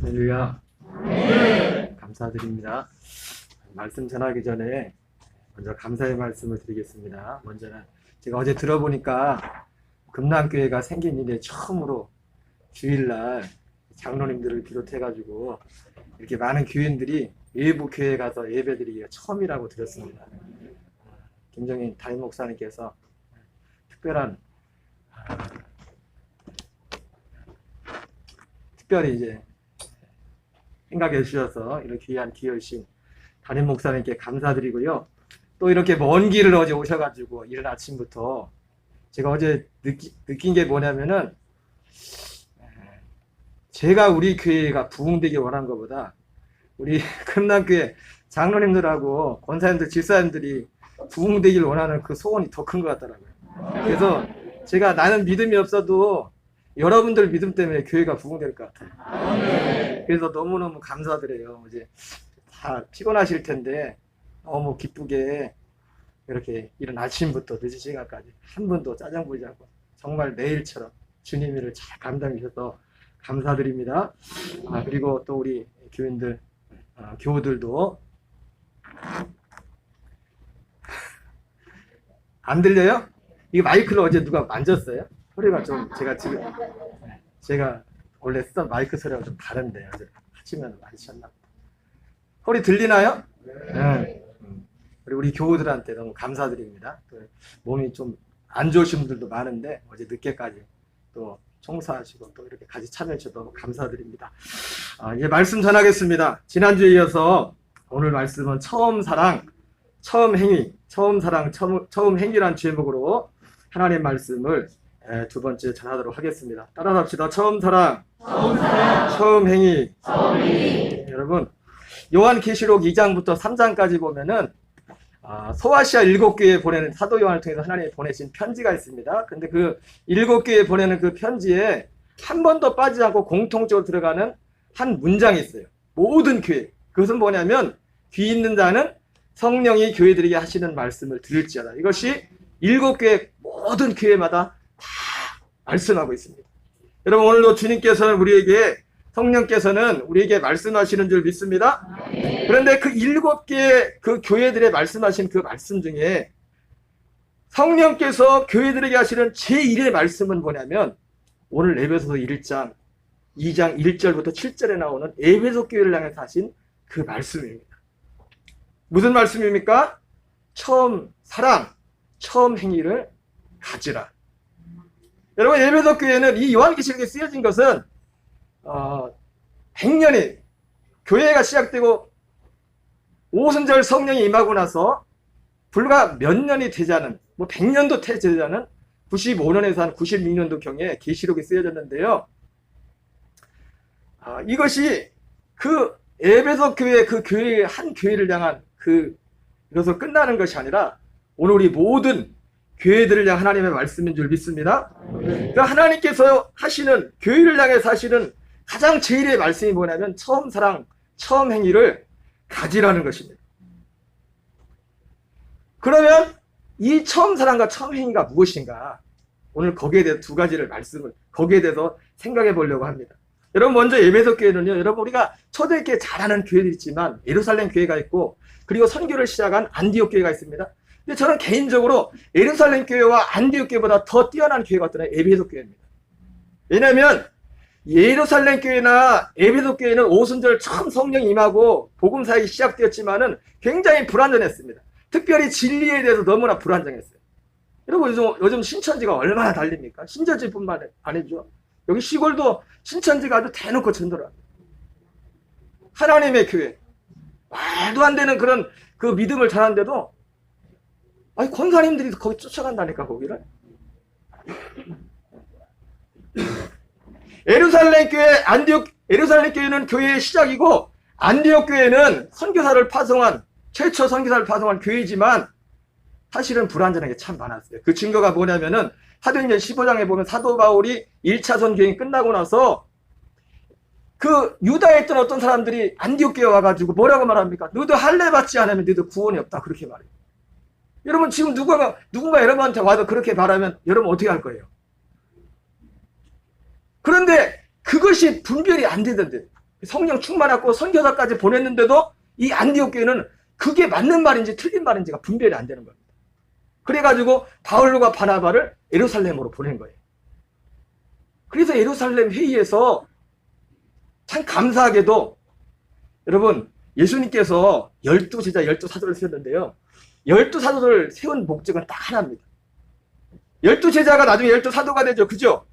할렐루야. 감사드립니다. 말씀 전하기 전에 먼저 감사의 말씀을 드리겠습니다. 먼저는 제가 어제 들어보니까 금남교회가 생긴 이래 처음으로 주일날 장로님들을 비롯해가지고 이렇게 많은 교인들이 외부 교회에 가서 예배드리기가 처음이라고 들었습니다. 김정인 담임 목사님께서 특별히 이제 생각해 주셔서 이렇게 귀한 기여신 담임 목사님께 감사드리고요. 또 이렇게 먼 길을 어제 오셔가지고 이른 아침부터 제가 어제 느낀 게 뭐냐면은 제가 우리 교회가 부흥되기 원한 것보다 우리 금남교회 장로님들하고 권사님들, 집사님들이 부흥되길 원하는 그 소원이 더 큰 것 같더라고요. 그래서 제가 나는 믿음이 없어도 여러분들 믿음 때문에 교회가 부흥될 것 같아요. 그래서 너무너무 감사드려요. 이제 다 피곤하실 텐데 너무 기쁘게 이렇게 이른 아침부터 늦은 시간까지 한 번도 짜증 부리지 않고 정말 매일처럼 주님 일을 잘 감당해 주셔서 감사드립니다. 그리고 또 우리 교인들, 교우들도 안 들려요? 이 마이크를 어제 누가 만졌어요? 소리가 좀 제가 원래 쓰던 마이크 소리가 좀 다른데 어제 하시면 만지셨나 보다. 소리 들리나요? 네. 우리 교우들한테 너무 감사드립니다. 또 몸이 좀 안 좋으신 분들도 많은데 어제 늦게까지 또 청소하시고 또 이렇게 같이 참여해 주셔서 너무 감사드립니다. 이제 말씀 전하겠습니다. 지난주에 이어서 오늘 말씀은 처음 사랑, 처음 행위, 처음 사랑, 처음 행위란 제목으로 하나님 말씀을 두 번째 전하도록 하겠습니다. 따라서 합시다. 처음 사랑, 처음 행위. 여러분, 요한계시록 2장부터 3장까지 보면은 소아시아 7교회에 보내는 사도 요한을 통해서 하나님이 보내신 편지가 있습니다. 근데 그 7교회에 보내는 그 편지에 한 번도 빠지지 않고 공통적으로 들어가는 한 문장이 있어요. 모든 교회. 그것은 뭐냐면 귀 있는 자는 성령이 교회들에게 하시는 말씀을 들을지어다. 이것이 7교회 모든 교회마다 다 말씀하고 있습니다. 여러분, 오늘도 주님께서는 성령께서는 우리에게 말씀하시는 줄 믿습니다. 그런데 그 7개의 그 교회들의 말씀하신 그 말씀 중에 성령께서 교회들에게 하시는 제1의 말씀은 뭐냐면 오늘 에베소서 1장 2장 1절부터 7절에 나오는 에베소 교회를 향해서 하신 그 말씀입니다. 무슨 말씀입니까? 처음 사랑, 처음 행위를 가지라. 여러분, 에베소 교회는 이 요한계시록에 쓰여진 것은 100년이 교회가 시작되고 오순절 성령이 임하고 나서 불과 몇 년이 되지 않은 100년도 되지 않은 95년에서 한 96년도경에 계시록이 쓰여졌는데요. 이것이 그 에베소 교회 그 교회 한 교회를 향한 이것으로 끝나는 것이 아니라 오늘 우리 모든 교회들을 향한 하나님의 말씀인 줄 믿습니다. 그러니까 하나님께서 하시는 교회를 향해서 하시는 가장 제일의 말씀이 뭐냐면 처음 사랑, 처음 행위를 가지라는 것입니다. 그러면 이 처음 사랑과 처음 행위가 무엇인가? 오늘 거기에 대해서 두 가지를 거기에 대해서 생각해 보려고 합니다. 여러분, 먼저 에베소 교회는요, 여러분, 우리가 초대교회 잘하는 교회들이 있지만 예루살렘 교회가 있고 그리고 선교를 시작한 안디옥 교회가 있습니다. 근데 저는 개인적으로 예루살렘 교회와 안디옥 교회보다 더 뛰어난 교회가 어떤 에베소 교회입니다. 왜냐하면 예루살렘 교회나 에베소 교회는 오순절 처음 성령이 임하고 복음 사역이 시작되었지만은 굉장히 불완전했습니다. 특별히 진리에 대해서 너무나 불완전했어요. 여러분, 요즘 신천지가 얼마나 달립니까? 신천지뿐만 아니죠. 여기 시골도 신천지가 아주 대놓고 전도합니다. 하나님의 교회. 말도 안 되는 그런 그 믿음을 잘하는데도 권사님들이 거기 쫓아간다니까, 거기를. 예루살렘 교회는 교회의 시작이고 안디옥 교회는 최초 선교사를 파송한 교회지만 사실은 불완전한 게 참 많았어요. 그 증거가 뭐냐면은 사도행전 15장에 보면 사도 바울이 1차 선교행이 끝나고 나서 그 유다에 있던 어떤 사람들이 안디옥 교회에 와가지고 뭐라고 말합니까? 너도 할례 받지 않으면 너도 구원이 없다, 그렇게 말해요. 여러분, 지금 누군가 여러분한테 와서 그렇게 말하면 여러분 어떻게 할 거예요? 그런데 그것이 분별이 안 되던데 성령 충만하고 선교사까지 보냈는데도 이 안디옥 교회는 그게 맞는 말인지 틀린 말인지가 분별이 안 되는 겁니다. 그래가지고 바울과 바나바를 예루살렘으로 보낸 거예요. 그래서 예루살렘 회의에서 참 감사하게도 여러분 예수님께서 12제자 12사도를 세웠는데요. 12사도를 세운 목적은 딱 하나입니다. 12제자가 나중에 12사도가 되죠. 그죠?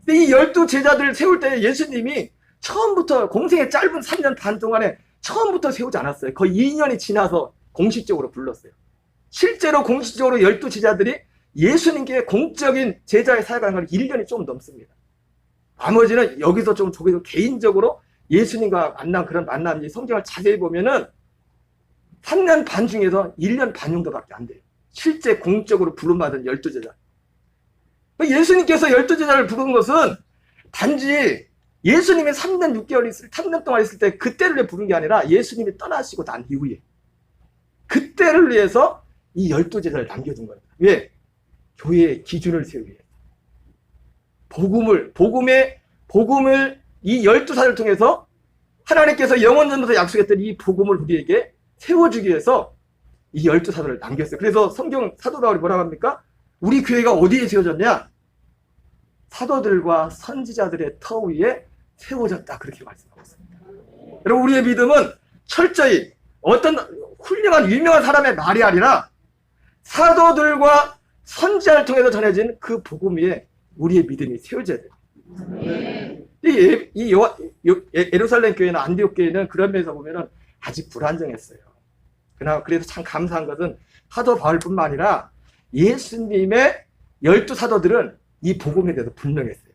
근데 이 12제자들을 세울 때 예수님이 처음부터 공생의 짧은 3년 반 동안에 처음부터 세우지 않았어요. 거의 2년이 지나서 공식적으로 불렀어요. 실제로 공식적으로 12제자들이 예수님께 공적인 제자의 사역을 한 건 1년이 좀 넘습니다. 나머지는 여기서 좀 저기서 개인적으로 예수님과 만난 그런 만남이 성경을 자세히 보면은 3년 반 중에서 1년 반 정도밖에 안 돼요. 실제 공적으로 부름받은 12제자. 예수님께서 12제자를 부른 것은 단지 예수님이 3년 6개월 3년 동안 있을 때 그때를 위해 부른 게 아니라 예수님이 떠나시고 난 이후에 그때를 위해서 이 12제자를 남겨둔 겁니다. 왜? 교회의 기준을 세우기 위해. 복음을 이 12사를 통해서 하나님께서 영원전부터 약속했던 이 복음을 우리에게 세워주기 위해서 이 12사도를 남겼어요. 그래서 성경 사도 바울이 뭐라고 합니까? 우리 교회가 어디에 세워졌냐? 사도들과 선지자들의 터 위에 세워졌다. 그렇게 말씀하고 있습니다. 여러분 우리의 믿음은 철저히 어떤 훌륭한 유명한 사람의 말이 아니라 사도들과 선지자를 통해서 전해진 그 복음 위에 우리의 믿음이 세워져야 돼요. 이 예루살렘 교회나 안디옥 교회는 그런 면에서 보면은 아직 불안정했어요. 그러나 그래도 참 감사한 것은 사도 바울뿐만 아니라 예수님의 12사도들은 이 복음에 대해서 분명했어요.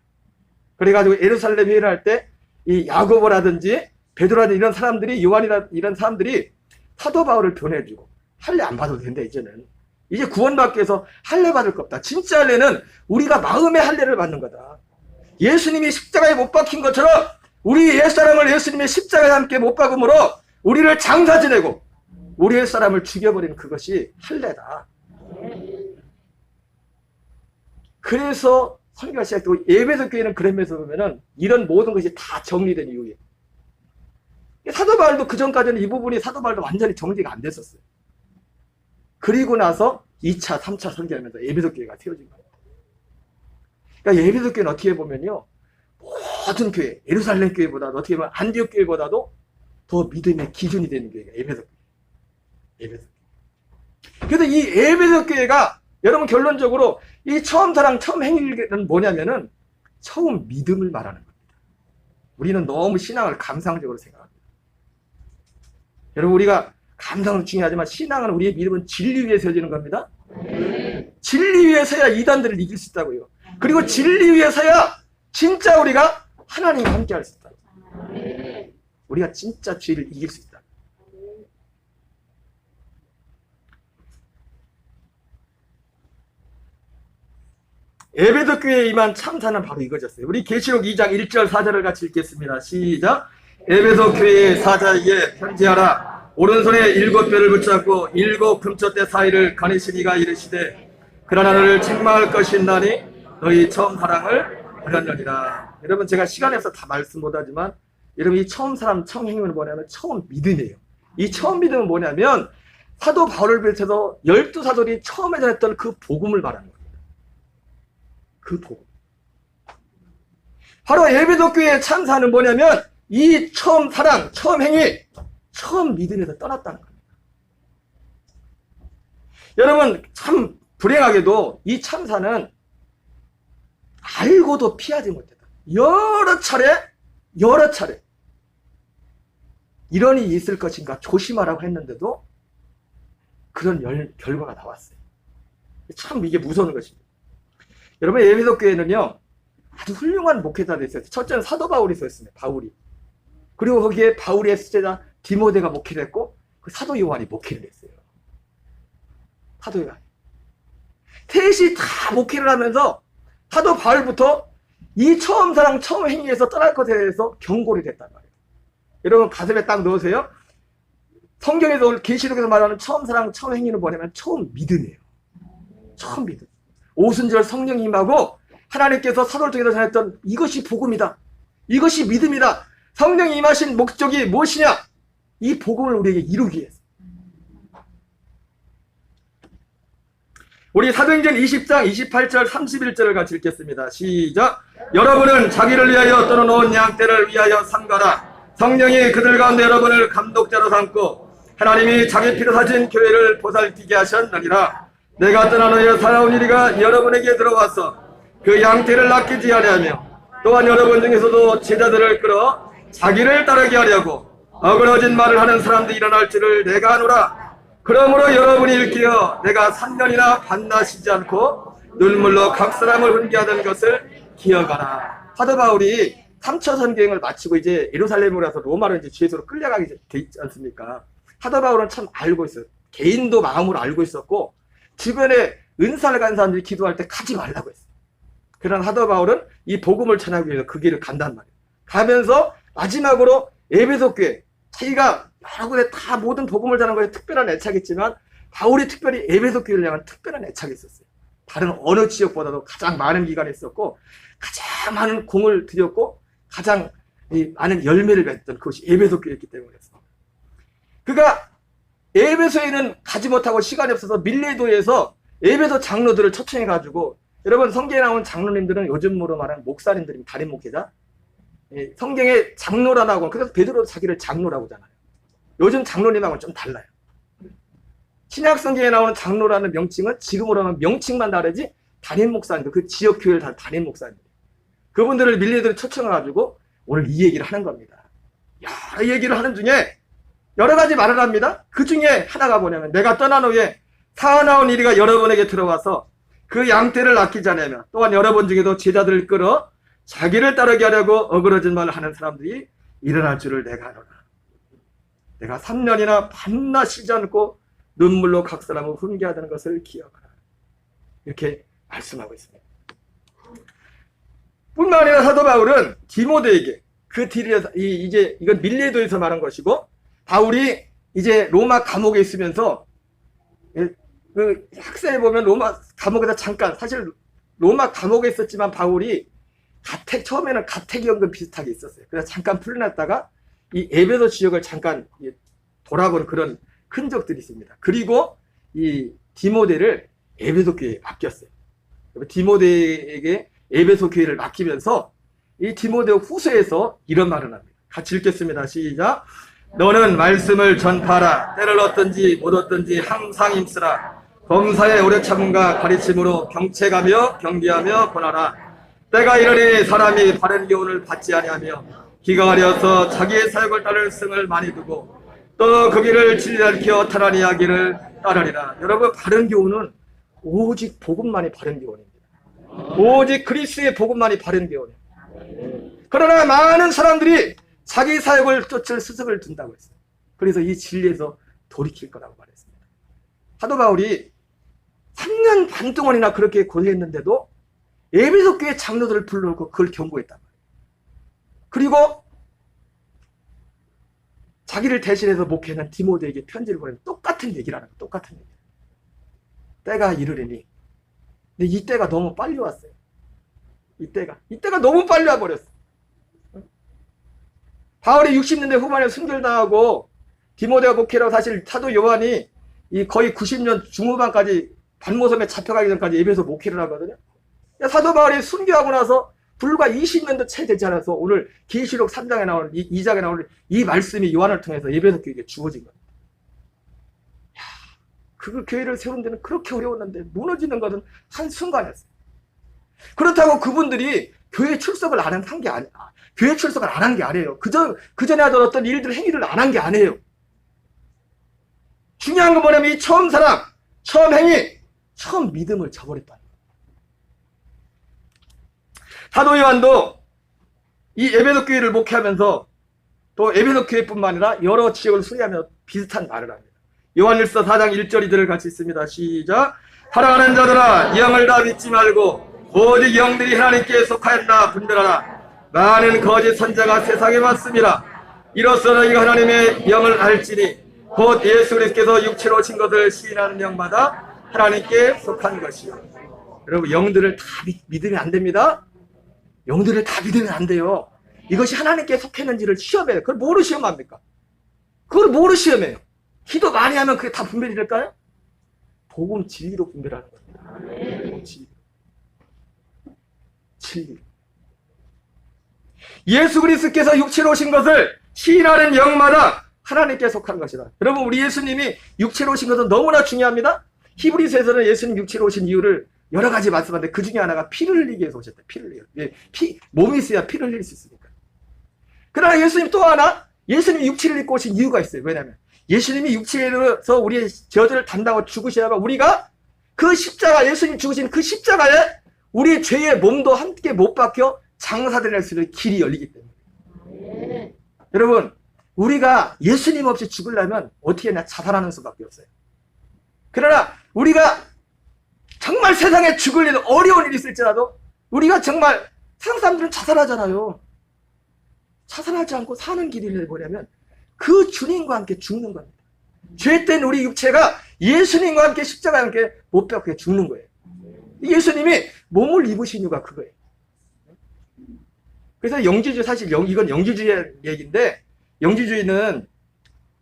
그래가지고 예루살렘 회의를 할 때 이 야고보라든지 베드로라든지 이런 사람들이 요한이라 이런 사람들이 사도 바울을 변해주고 할례 안 받아도 된다. 이제는 이제 구원받기 위해서 할례 받을 거 없다. 진짜 할례는 우리가 마음의 할례를 받는 거다. 예수님이 십자가에 못 박힌 것처럼 우리 옛사람을 예수님의 십자가에 함께 못 박음으로 우리를 장사 지내고 우리 옛사람을 죽여버리는 그것이 할례다. 그래서 설교가 시작되고 에베소 교회는 그런 면에서 보면은 이런 모든 것이 다 정리된 이유예요. 사도 바울도 그 전까지는 이 부분이 사도 바울도 완전히 정리가 안 됐었어요. 그리고 나서 2차, 3차 설교하면서 에베소 교회가 세워진 거예요. 그러니까 에베소 교회는 어떻게 보면요, 모든 교회, 예루살렘 교회보다 어떻게 보면 안디옥 교회보다도 더 믿음의 기준이 되는 교회가 에베소 교회. 에베소 교회. 그래서 이 에베소 교회가 여러분 결론적으로 이 처음 사랑, 처음 행위는 뭐냐면은 처음 믿음을 말하는 겁니다. 우리는 너무 신앙을 감상적으로 생각합니다. 여러분 우리가 감상은 중요하지만 신앙은 우리의 믿음은 진리 위에 세워지는 겁니다. 진리 위에 서야 이단들을 이길 수 있다고요. 그리고 진리 위에 서야 진짜 우리가 하나님과 함께 할 수 있다. 우리가 진짜 죄를 이길 수 있다. 에베소 교회에 임한 참사는 바로 이거였어요. 우리 계시록 2장 1절 4절을 같이 읽겠습니다. 시작. 에베소 교회의 사자에게 편지하라. 오른손에 7뼈를 붙잡고 7 금초대 사이를 가리시니가 이르시되 그러나 너를 책망할 것이 있나니 너희 처음 사랑을 버렸느니라. 여러분 제가 시간에서 다 말씀 못하지만 여러분 이 처음 사람 처음 행위는 뭐냐면 처음 믿음이에요. 이 처음 믿음은 뭐냐면 사도 바울을 비롯해서 12사도들이 처음에 전했던 그 복음을 말하는 거예요. 그 복음. 바로 에베소 교회의 참사는 뭐냐면 이 처음 사랑, 처음 행위, 처음 믿음에서 떠났다는 겁니다. 여러분 참 불행하게도 이 참사는 알고도 피하지 못했다. 여러 차례 이런 일이 있을 것인가 조심하라고 했는데도 그런 결과가 나왔어요. 참 이게 무서운 것입니다. 여러분 에베소 교회는요 아주 훌륭한 목회자들이 있어요. 첫째는 사도 바울이 있었습니다. 바울이. 그리고 거기에 바울의 수제자 디모데가 목회를 했고 그 사도 요한이 목회를 했어요. 사도 요한. 셋이 다 목회를 하면서 사도 바울부터 이 처음 사랑 처음 행위에서 떠날 것에 대해서 경고를 했단 말이에요. 여러분 가슴에 딱 넣으세요. 성경에서 계시록에서 말하는 처음 사랑 처음 행위는 뭐냐면 처음 믿음이에요. 처음 믿음. 오순절 성령이 임하고 하나님께서 사도를 통해서 전했던 이것이 복음이다. 이것이 믿음이다. 성령이 임하신 목적이 무엇이냐? 이 복음을 우리에게 이루기 위해서. 우리 사도행전 20장 28절 31절을 같이 읽겠습니다. 시작. 여러분은 자기를 위하여 떠나놓은 양떼를 위하여 삼가라. 성령이 그들 가운데 여러분을 감독자로 삼고 하나님이 자기 피로 사신 교회를 보살피게 하셨느니라. 내가 떠난 후에 살아온 이리가 여러분에게 들어와서 그 양떼를 낚이지 아니하며 또한 여러분 중에서도 제자들을 끌어 자기를 따르게 하려고 어그러진 말을 하는 사람들이 일어날 줄을 내가 아노라. 그러므로 여러분이 일깨어 내가 3년이나 반나시지 않고 눈물로 각 사람을 훈계하던 것을 기억하라. 사도 바울이 3차 선교행을 마치고 이제 예루살렘으로 가서 로마로 이제 죄수로 끌려가게 돼 있지 않습니까? 사도 바울은 참 알고 있어요. 개인도 마음으로 알고 있었고 주변에 은사를 가진 사람들이 기도할 때 가지 말라고 했어요. 그러나 사도 바울은 이 복음을 전하기 위해서 그 길을 간단 말이에요. 가면서 마지막으로 에베소 교회, 자기가 여러 군데 다 모든 복음을 전하는 것에 특별한 애착이 있지만 바울이 특별히 에베소 교회를 향한 특별한 애착이 있었어요. 다른 어느 지역보다도 가장 많은 기간이 있었고 가장 많은 공을 들였고 가장 많은 열매를 맺었던 그것이 에베소 교회였기 때문이었어요. 그가 에베소에는 가지 못하고 시간이 없어서 밀레도에서 에베소 장로들을 초청해가지고, 여러분 성경에 나온 장로님들은 요즘으로 말하는 목사님들입니다. 담임 목회자. 성경에 장로라고 하고, 그래서 베드로도 자기를 장로라고 하잖아요. 요즘 장로님하고는 좀 달라요. 신약 성경에 나오는 장로라는 명칭은 지금으로 하면 명칭만 다르지 담임 목사님들, 그 지역 교회를 다 담임 목사님들, 그분들을 밀레도에 초청해가지고 오늘 이 얘기를 하는 겁니다. 여러 얘기를 하는 중에 여러 가지 말을 합니다. 그 중에 하나가 뭐냐면, 내가 떠난 후에 사나운 이리가 여러분에게 들어와서 그 양떼를 아끼지 않으며 또한 여러분 중에도 제자들을 끌어 자기를 따르게 하려고 어그러진 말을 하는 사람들이 일어날 줄을 내가 아노라. 내가 3년이나 밤낮 쉬지 않고 눈물로 각 사람을 훈계하던 것을 기억하라. 이렇게 말씀하고 있습니다. 뿐만 아니라 사도 바울은 디모데에게 그 뒤에서 이제 이건 밀레도에서 말한 것이고, 바울이 이제 로마 감옥에 있으면서, 그 학생에 보면 로마 감옥에서 잠깐, 사실 로마 감옥에 있었지만 바울이 처음에는 가택연금 비슷하게 있었어요. 그래서 잠깐 풀려났다가 이 에베소 지역을 잠깐 돌아본 그런 흔적들이 있습니다. 그리고 이 디모데를 에베소 교회에 맡겼어요. 디모데에게 에베소 교회를 맡기면서 이 디모데 후서에서 이런 말을 합니다. 같이 읽겠습니다. 시작. 너는 말씀을 전파하라. 때를 얻든지 못 얻든지 항상 힘쓰라. 범사에 오래 참음과 가르침으로 경책하며 경계하며 권하라. 때가 이르니 사람이 바른 교훈을 받지 아니하며 기가 가려서 자기의 사역을 따를 승을 많이 두고 또 그 길을 진리하여 타란 이야기를 따르리라. 여러분, 바른 교훈은 오직 복음만이 바른 교훈입니다. 오직 그리스도의 복음만이 바른 교훈입니다. 그러나 많은 사람들이 자기 사역을 쫓을 스승을 둔다고 했어요. 그래서 이 진리에서 돌이킬 거라고 말했습니다. 사도 바울이 3년 반 동안이나 그렇게 고생했는데도 에베소 교회 장로들을 불러놓고 그걸 경고했단 말이에요. 그리고 자기를 대신해서 목회하는 디모데에게 편지를 보내면 똑같은 얘기를 하는 거예요. 똑같은 얘기. 때가 이르리니. 근데 이 때가 너무 빨리 왔어요. 이때가 너무 빨리 와버렸어. 바울이 60년대 후반에 순교당하고 디모데가 목회라고, 사실 사도 요한이 이 거의 90년 중후반까지 반모섬에 잡혀가기 전까지 에베소 목회를 하거든요. 사도 바울이 순교하고 나서 불과 20년도 채 되지 않아서 오늘 계시록 3장에 나오는 2장에 나오는 이 말씀이 요한을 통해서 에베소 교회에 주어진 겁니다. 그 교회를 세우는 데는 그렇게 어려웠는데 무너지는 것은 한순간이었어요. 그렇다고 그분들이 교회 출석을 안 한 게 아니야. 교회 출석을 안 한 게 아니에요. 그 전에 하던 어떤 일들, 행위를 안 한 게 아니에요. 중요한 건 뭐냐면 이 처음 사람, 처음 행위, 처음 믿음을 저버렸다. 사도 요한도 이 에베소 교회를 목회하면서 또 에베소 교회뿐만 아니라 여러 지역을 수리하며 비슷한 말을 합니다. 요한일서 4장 1절이들을 같이 있습니다. 시작. 사랑하는 자들아, 영을 다 믿지 말고 오직 영들이 하나님께 속하였나 분별하라. 많은 거짓 선자가 세상에 왔습니다. 이로써 너희가 하나님의 영을 알지니 곧 예수 그리스도께서 육체로 오신 것을 시인하는 영마다 하나님께 속한 것이요. 여러분, 영들을 다 믿으면 안 됩니다. 영들을 다 믿으면 안 돼요. 이것이 하나님께 속했는지를 시험해요. 그걸 뭐로 시험합니까? 그걸 뭐로 시험해요? 기도 많이 하면 그게 다 분별이 될까요? 복음 진리로 분별하는 겁니다. 복음 진리. 예수 그리스도께서 육체로 오신 것을 시인하는 영마다 하나님께 속한 것이다. 여러분, 우리 예수님이 육체로 오신 것은 너무나 중요합니다. 히브리서에서는 예수님 육체로 오신 이유를 여러 가지 말씀하는데 그 중에 하나가 피를 흘리기 위해서 오셨다. 피를 흘리기. 몸이 있어야 피를 흘릴 수 있으니까. 그러나 예수님 또 하나, 예수님이 육체를 입고 오신 이유가 있어요. 왜냐하면 예수님이 육체에서 우리의 저주를 담당하고 죽으셔야만 우리가 그 십자가, 예수님 죽으신 그 십자가에 우리의 죄의 몸도 함께 못 박혀 장사될 수 있는 길이 열리기 때문에. 여러분, 우리가 예수님 없이 죽으려면 어떻게 하냐? 자살하는 수밖에 없어요. 그러나 우리가 정말 세상에 죽을 일, 어려운 일이 있을지라도 우리가 정말 세상 사람들은 자살하잖아요. 자살하지 않고 사는 길이 뭐냐면 그 주님과 함께 죽는 겁니다. 죄된 우리 육체가 예수님과 함께 십자가에 함께 못 박혀 죽는 거예요. 예수님이 몸을 입으신 이유가 그거예요. 그래서 영지주의, 사실 이건 영지주의 얘기인데, 영지주의는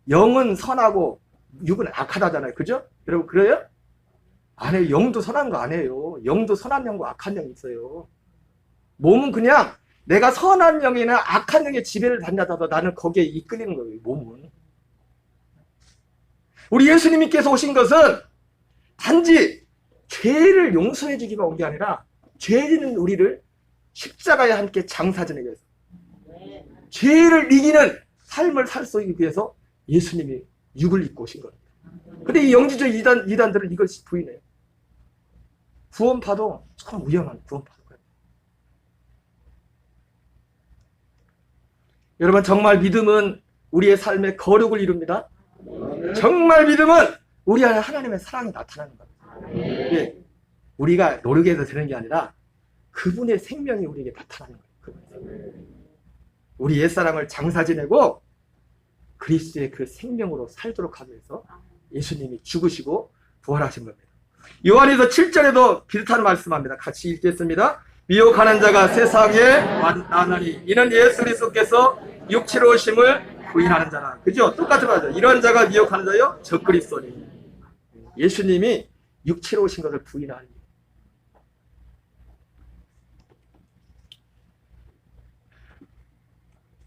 영은 선하고 육은 악하다잖아요. 그죠? 여러분, 그래요? 아니에요. 영도 선한 거 아니에요. 영도 선한 영과 악한 영이 있어요. 몸은 그냥 내가 선한 영이나 악한 영의 지배를 받냐더라도 나는 거기에 이끌리는 거예요. 몸은. 우리 예수님께서 오신 것은 단지 죄를 용서해 주기가 온 게 아니라 죄는 우리를 십자가에 함께 장사 지내기 위해서, 죄를 이기는 삶을 살 수 있기 위해서 예수님이 육을 입고 오신 겁니다. 근데 이 영지주의 이단들은 이걸 부인해요. 구원파도 참 위험한 구원파도. 여러분, 정말 믿음은 우리의 삶에 거룩을 이룹니다. 정말 믿음은 우리 안에 하나님의 사랑이 나타나는 겁니다. 예, 우리가 노력해서 되는 게 아니라 그분의 생명이 우리에게 나타나는 거예요. 우리 옛사람을 장사 지내고 그리스도의 그 생명으로 살도록 하기 위해서 예수님이 죽으시고 부활하신 겁니다. 요한에서 7절에도 비슷한 말씀합니다. 같이 읽겠습니다. 미혹하는 자가 세상에 만나니 이는 예수 그리스도께서 육체로 오심을 부인하는 자라. 그죠? 똑같은 말이죠. 이런 자가 미혹하는 자요? 적그리스도니. 예수님이 육체로 오신 것을 부인하는.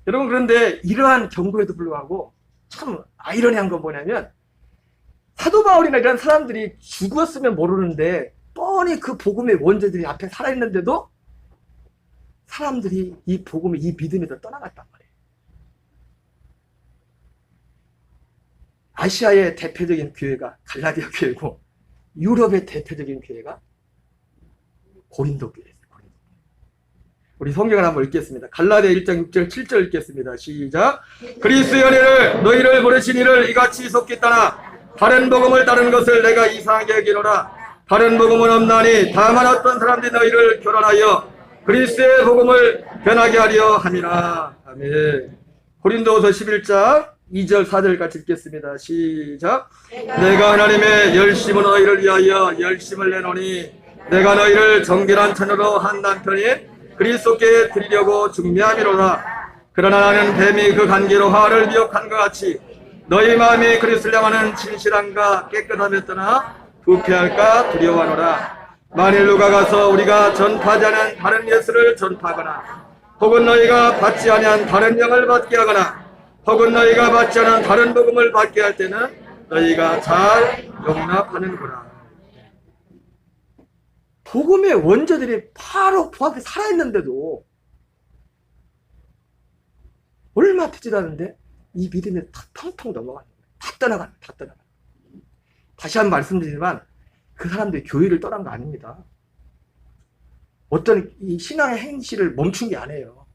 여러분, 그런데 이러한 경고에도 불구하고 참 아이러니한 건 뭐냐면, 사도 바울이나 이런 사람들이 죽었으면 모르는데 뻔히 그 복음의 원죄들이 앞에 살아있는데도 사람들이 이 복음의 이 믿음에서 떠나갔단 말이에요. 아시아의 대표적인 교회가 갈라디아 교회고, 유럽의 대표적인 교회가 고린도 교회예요. 우리 성경을 한번 읽겠습니다. 갈라디아 1장 6절 7절 읽겠습니다. 시작. 그리스도의 은혜를 너희를 모르신 이를 이같이 속겠다나 다른 복음을 따르는 것을 내가 이상하게 여기노라. 다른 복음은 없나니 다만 어떤 사람들이 너희를 교란하여 그리스도의 복음을 변하게 하려 함이라. 아멘. 고린도후서 11장 2절 4절 같이 읽겠습니다. 시작. 내가 하나님의 열심으로 너희를 위하여 열심을 내노니 내가 너희를 정결한 처녀로 한 남편인 그리스도께 드리려고 중매함이로다. 그러나 나는 뱀이 그 관계로 화를 미혹한 것 같이 너희 마음이 그리스도를 향하는 진실함과 깨끗함에 떠나 부패할까 두려워하노라. 만일 누가 가서 우리가 전파하지 않은 다른 예수를 전파하거나 혹은 너희가 받지 아니한 다른 영을 받게 하거나 혹은 너희가 받지 않은 다른 복음을 받게 할 때는 너희가 잘 용납하는구나. 복음의 원조들이 바로 그 앞에 살아있는데도 얼마 되지도 않은데 이 믿음에 텅텅 넘어가는 거예요. 다 떠나가는 거예요. 다시 한번 말씀드리지만 그 사람들이 교회를 떠난 거 아닙니다. 어떤 이 신앙의 행실을 멈춘 게 아니에요.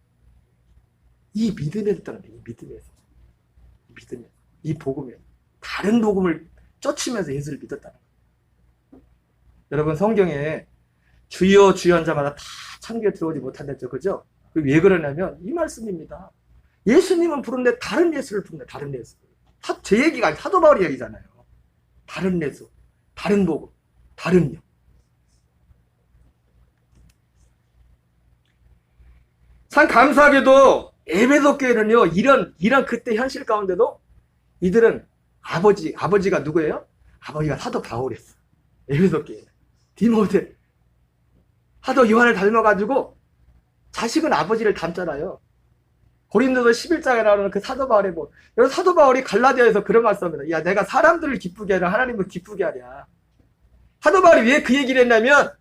이 믿음에서 떠난 거예요. 이 믿음에서. 이 복음에 다른 복음을 쫓으면서 예수를 믿었다는 거예요. 여러분, 성경에 주여 주여 한 자마다 다 천국에 들어오지 못한댔죠. 그죠? 왜 그러냐면 이 말씀입니다. 예수님은 부른데 다른 예수를 부른다. 다른 예수. 제 얘기가 아니라 사도 바울의 얘기잖아요. 다른 예수, 다른 복음, 다른 영. 참 감사하게도 에베소 교회는요, 이런 그때 현실 가운데도 이들은 아버지가 누구예요? 아버지가 사도 바울이었어. 에베소 교회. 디모데. 사도 요한을 닮아가지고 자식은 아버지를 닮잖아요. 고린도서 11장에 나오는 그 사도 바울의 뭐, 여러분 사도 바울이 갈라디아에서 그런 말씀합니다. 야, 내가 사람들을 기쁘게 하랴, 하나님을 기쁘게 하랴. 사도 바울이 왜 그 얘기를 했냐면,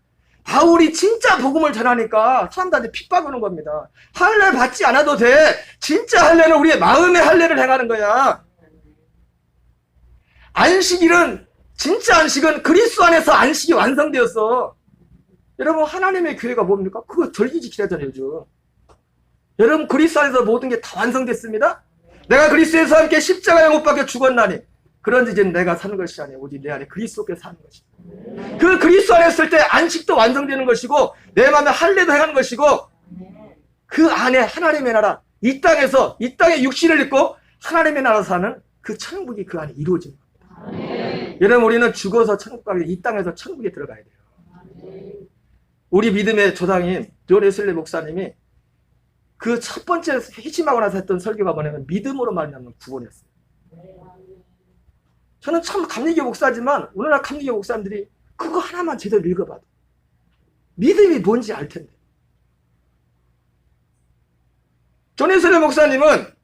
바울이 진짜 복음을 전하니까 사람들한테 핍박하는 겁니다. 할례 받지 않아도 돼. 진짜 할례는 우리의 마음의 할례를 행하는 거야. 안식일은, 진짜 안식은 그리스도 안에서 안식이 완성되었어. 여러분, 하나님의 교회가 뭡니까? 그거 절기 지키라잖아요, 요즘. 여러분, 그리스도 안에서 모든 게 다 완성됐습니다. 내가 그리스도에서 함께 십자가에 못 박혀 죽었나니 그런지 이제 내가 사는 것이 아니야. 오직 내 안에 그리스도께 사는 것이다. 그 그리스도 안에 있을 때 안식도 완성되는 것이고 내 마음에 할례도 행하는 것이고 그 안에 하나님의 나라, 이 땅에 육신을 입고 하나님의 나라 사는 그 천국이 그 안에 이루어지는 겁니다. 여러분, 우리는 죽어서 천국 가기, 이 땅에서 천국에 들어가야 돼요. 우리 믿음의 조상인 존 웨슬리 목사님이 그 첫 번째 회심하고 나서 했던 설교가 뭐냐면 믿음으로 말미암는 구원이었어요. 저는 참 감리교 목사지만 오늘날 감리교 목사님들이 그거 하나만 제대로 읽어봐도 믿음이 뭔지 알 텐데. 존 웨슬리 목사님은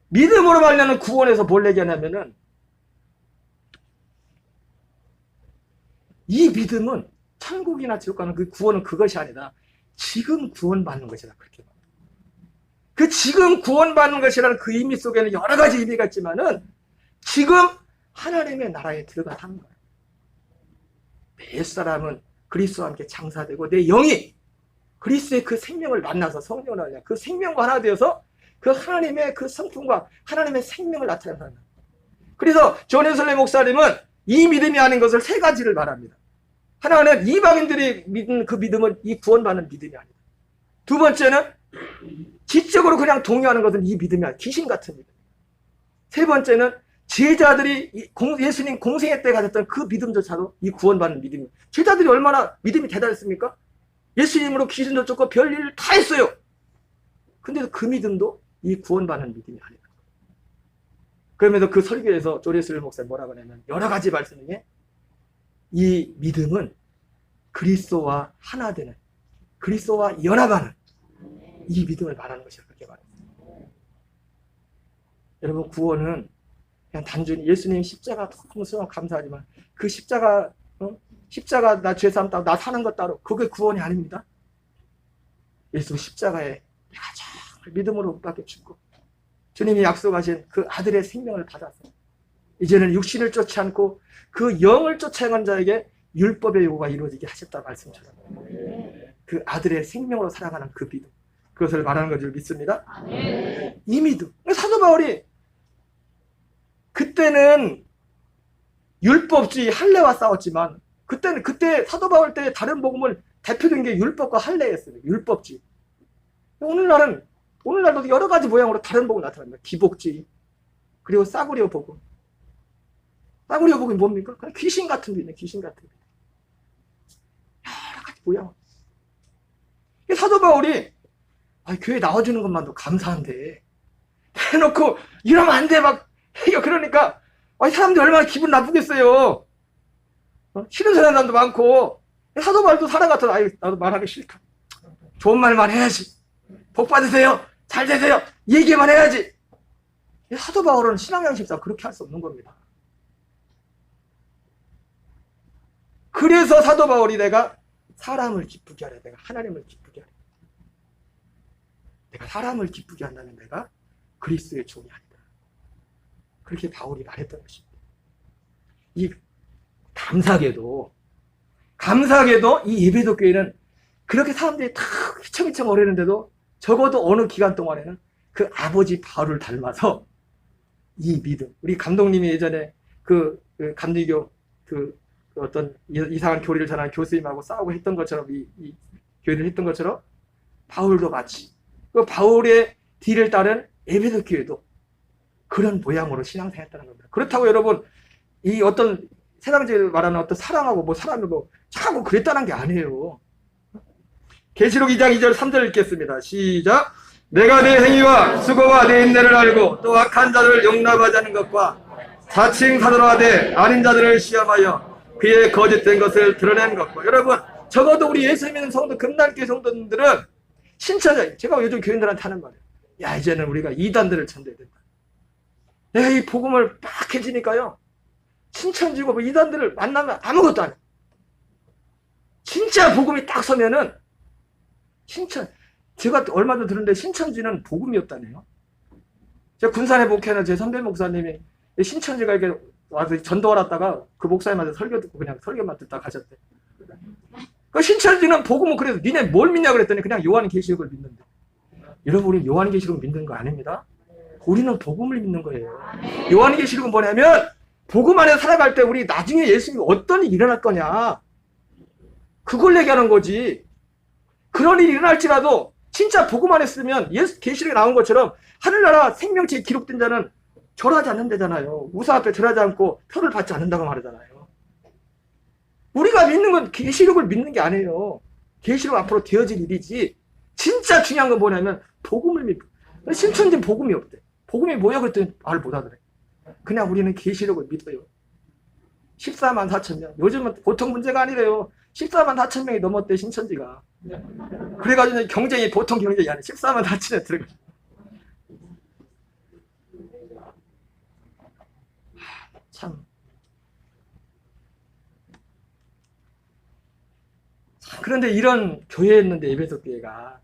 믿음으로 말미암는 구원에서 뭘 얘기하냐면은 이 믿음은 천국이나 지옥 가는 그 구원은 그것이 아니다. 지금 구원받는 것이다. 그렇게 말합니다. 그 지금 구원받는 것이라는 그 의미 속에는 여러 가지 의미가 있지만은 지금 하나님의 나라에 들어가는 거예요. 내 사람은 그리스도와 함께 장사되고 내 영이 그리스도의 그 생명을 만나서 성령을 하냐. 그 생명과 하나 되어서 그 하나님의 그 성품과 하나님의 생명을 나타낸다. 그래서 존 웨슬리 목사님은 이 믿음이 아닌 것을 세 가지를 말합니다. 하나는 이방인들이 믿는 그 믿음은 이 구원받는 믿음이 아니다. 두 번째는 지적으로 그냥 동의하는 것은 이 믿음이 아니라 귀신 같은 믿음. 세 번째는 제자들이 예수님 공생애 때 가졌던 그 믿음조차도 이 구원받는 믿음이에요. 제자들이 얼마나 믿음이 대단했습니까? 예수님으로 귀신도 쫓고 별일을 다 했어요. 근데 그 믿음도 이 구원받는 믿음이 아니다. 그러면서 그 설교에서 존 웨슬리 목사님 뭐라고 하냐면 여러 가지 말씀 중에 이 믿음은 그리스도와 하나 되는, 그리스도와 연합하는 이 믿음을 말하는 것이라 그렇게 말합니다. 여러분, 구원은 그냥 단순히 예수님 십자가 너무 감사하지만 그 십자가 나 죄사함 따로 나 사는 것 따로 그게 구원이 아닙니다. 예수 십자가에 내가 정말 믿음으로 못 박혀 죽고 주님이 약속하신 그 아들의 생명을 받아서 이제는 육신을 쫓지 않고 그 영을 쫓아 행한 자에게 율법의 요구가 이루어지게 하셨다 말씀처럼 그 아들의 생명으로 살아가는 그 믿음, 그것을 말하는 것을 믿습니다. 이 믿음. 사도 바울이 그때는 율법주의 할례와 싸웠지만 그때 사도 바울 때 다른 복음은 대표된 게 율법과 할례였어요. 율법주의. 오늘날도 여러 가지 모양으로 다른 복음 나타납니다. 기복주의, 그리고 싸구려 복음. 싸구려 복음이 뭡니까? 그냥 귀신 같은 믿음, 귀신 같은 믿음. 여러 가지 모양. 사도 바울이 교회 나와주는 것만도 감사한데 해놓고 이러면 안 돼 막 해요. 그러니까 사람들이 얼마나 기분 나쁘겠어요. 싫은 사람도 많고 사도 바울도 사람 같아서 나도 말하기 싫다. 좋은 말만 해야지. 복 받으세요. 잘 되세요. 얘기만 해야지. 사도 바울은 신앙양식상 그렇게 할 수 없는 겁니다. 그래서 사도 바울이 내가 사람을 기쁘게 하려, 내가 하나님을 기쁘게 하려. 내가 사람을 기쁘게 한다면 내가 그리스도의 종이 아니다. 그렇게 바울이 말했던 것입니다. 이 감사하게도 이 예배도 교회는 그렇게 사람들이 다 휘청휘청 거리는데도 적어도 어느 기간 동안에는 그 아버지 바울을 닮아서 이 믿음, 우리 감독님이 예전에 그 감리교 어떤 이상한 교리를 전하는 교수님하고 싸우고 했던 것처럼 이 교회를 했던 것처럼 바울도 마치 그 바울의 뒤를 따른 에베소 교회도 그런 모양으로 신앙생활했다는 겁니다. 그렇다고 여러분 이 어떤 세상적으로 말하는 어떤 사랑하고 뭐 사람이고 차고 그랬다는 게 아니에요. 계시록 2장 2절 3절 읽겠습니다. 시작. 내가 네 행위와 수고와 네 인내를 알고 또 악한 자들을 용납하지 않는 것과 자칭 사도라 하되 아닌 자들을 시험하여 그의 거짓된 것을 드러낸 것과 여러분 적어도 우리 예수 믿는 성도 금단교회 성도들은 신천지 제가 요즘 교인들한테 하는 말이에요. 야 이제는 우리가 이단들을 천대야 된다. 내가 이 복음을 막 해지니까요. 신천지고 뭐 이단들을 만나면 아무것도 안 해. 진짜 복음이 딱 서면은 제가 얼마 전에 들었는데 신천지는 복음이 없다네요. 제가 군산에 목회하는 제 선배 목사님이 신천지가 이렇게 와서 전도를 왔다가 그 목사님한테 설교 듣고 그냥 설교만 듣다 가셨대. 그 신천지는 복음은 그래서 니네 뭘 믿냐 그랬더니 그냥 요한계시록을 믿는데. 여러분 우리 요한계시록 믿는 거 아닙니다. 우리는 복음을 믿는 거예요. 요한계시록은 뭐냐면 복음 안에 살아갈 때 우리 나중에 예수님이 어떤 일이 일어날 거냐 그걸 얘기하는 거지. 그런 일이 일어날지라도 진짜 복음 안에 쓰면 예수 계시록에 나온 것처럼 하늘나라 생명체에 기록된 자는 절하지 않는다잖아요. 우상 앞에 절하지 않고 표를 받지 않는다고 말하잖아요. 우리가 믿는 건 계시록을 믿는 게 아니에요. 계시록 앞으로 되어질 일이지. 진짜 중요한 건 뭐냐면 복음을 믿고. 신천지는 복음이 없대. 복음이 뭐야 그랬더니 말을 못 하더래. 그냥 우리는 계시록을 믿어요. 14만 4천 명. 요즘은 보통 문제가 아니래요. 14만 4천 명이 넘었대 신천지가. 그래가지고 경쟁이 보통 경쟁이 아니에요. 14만 4천에 들어가. 참. 그런데 이런 교회였는데 에베소 교회가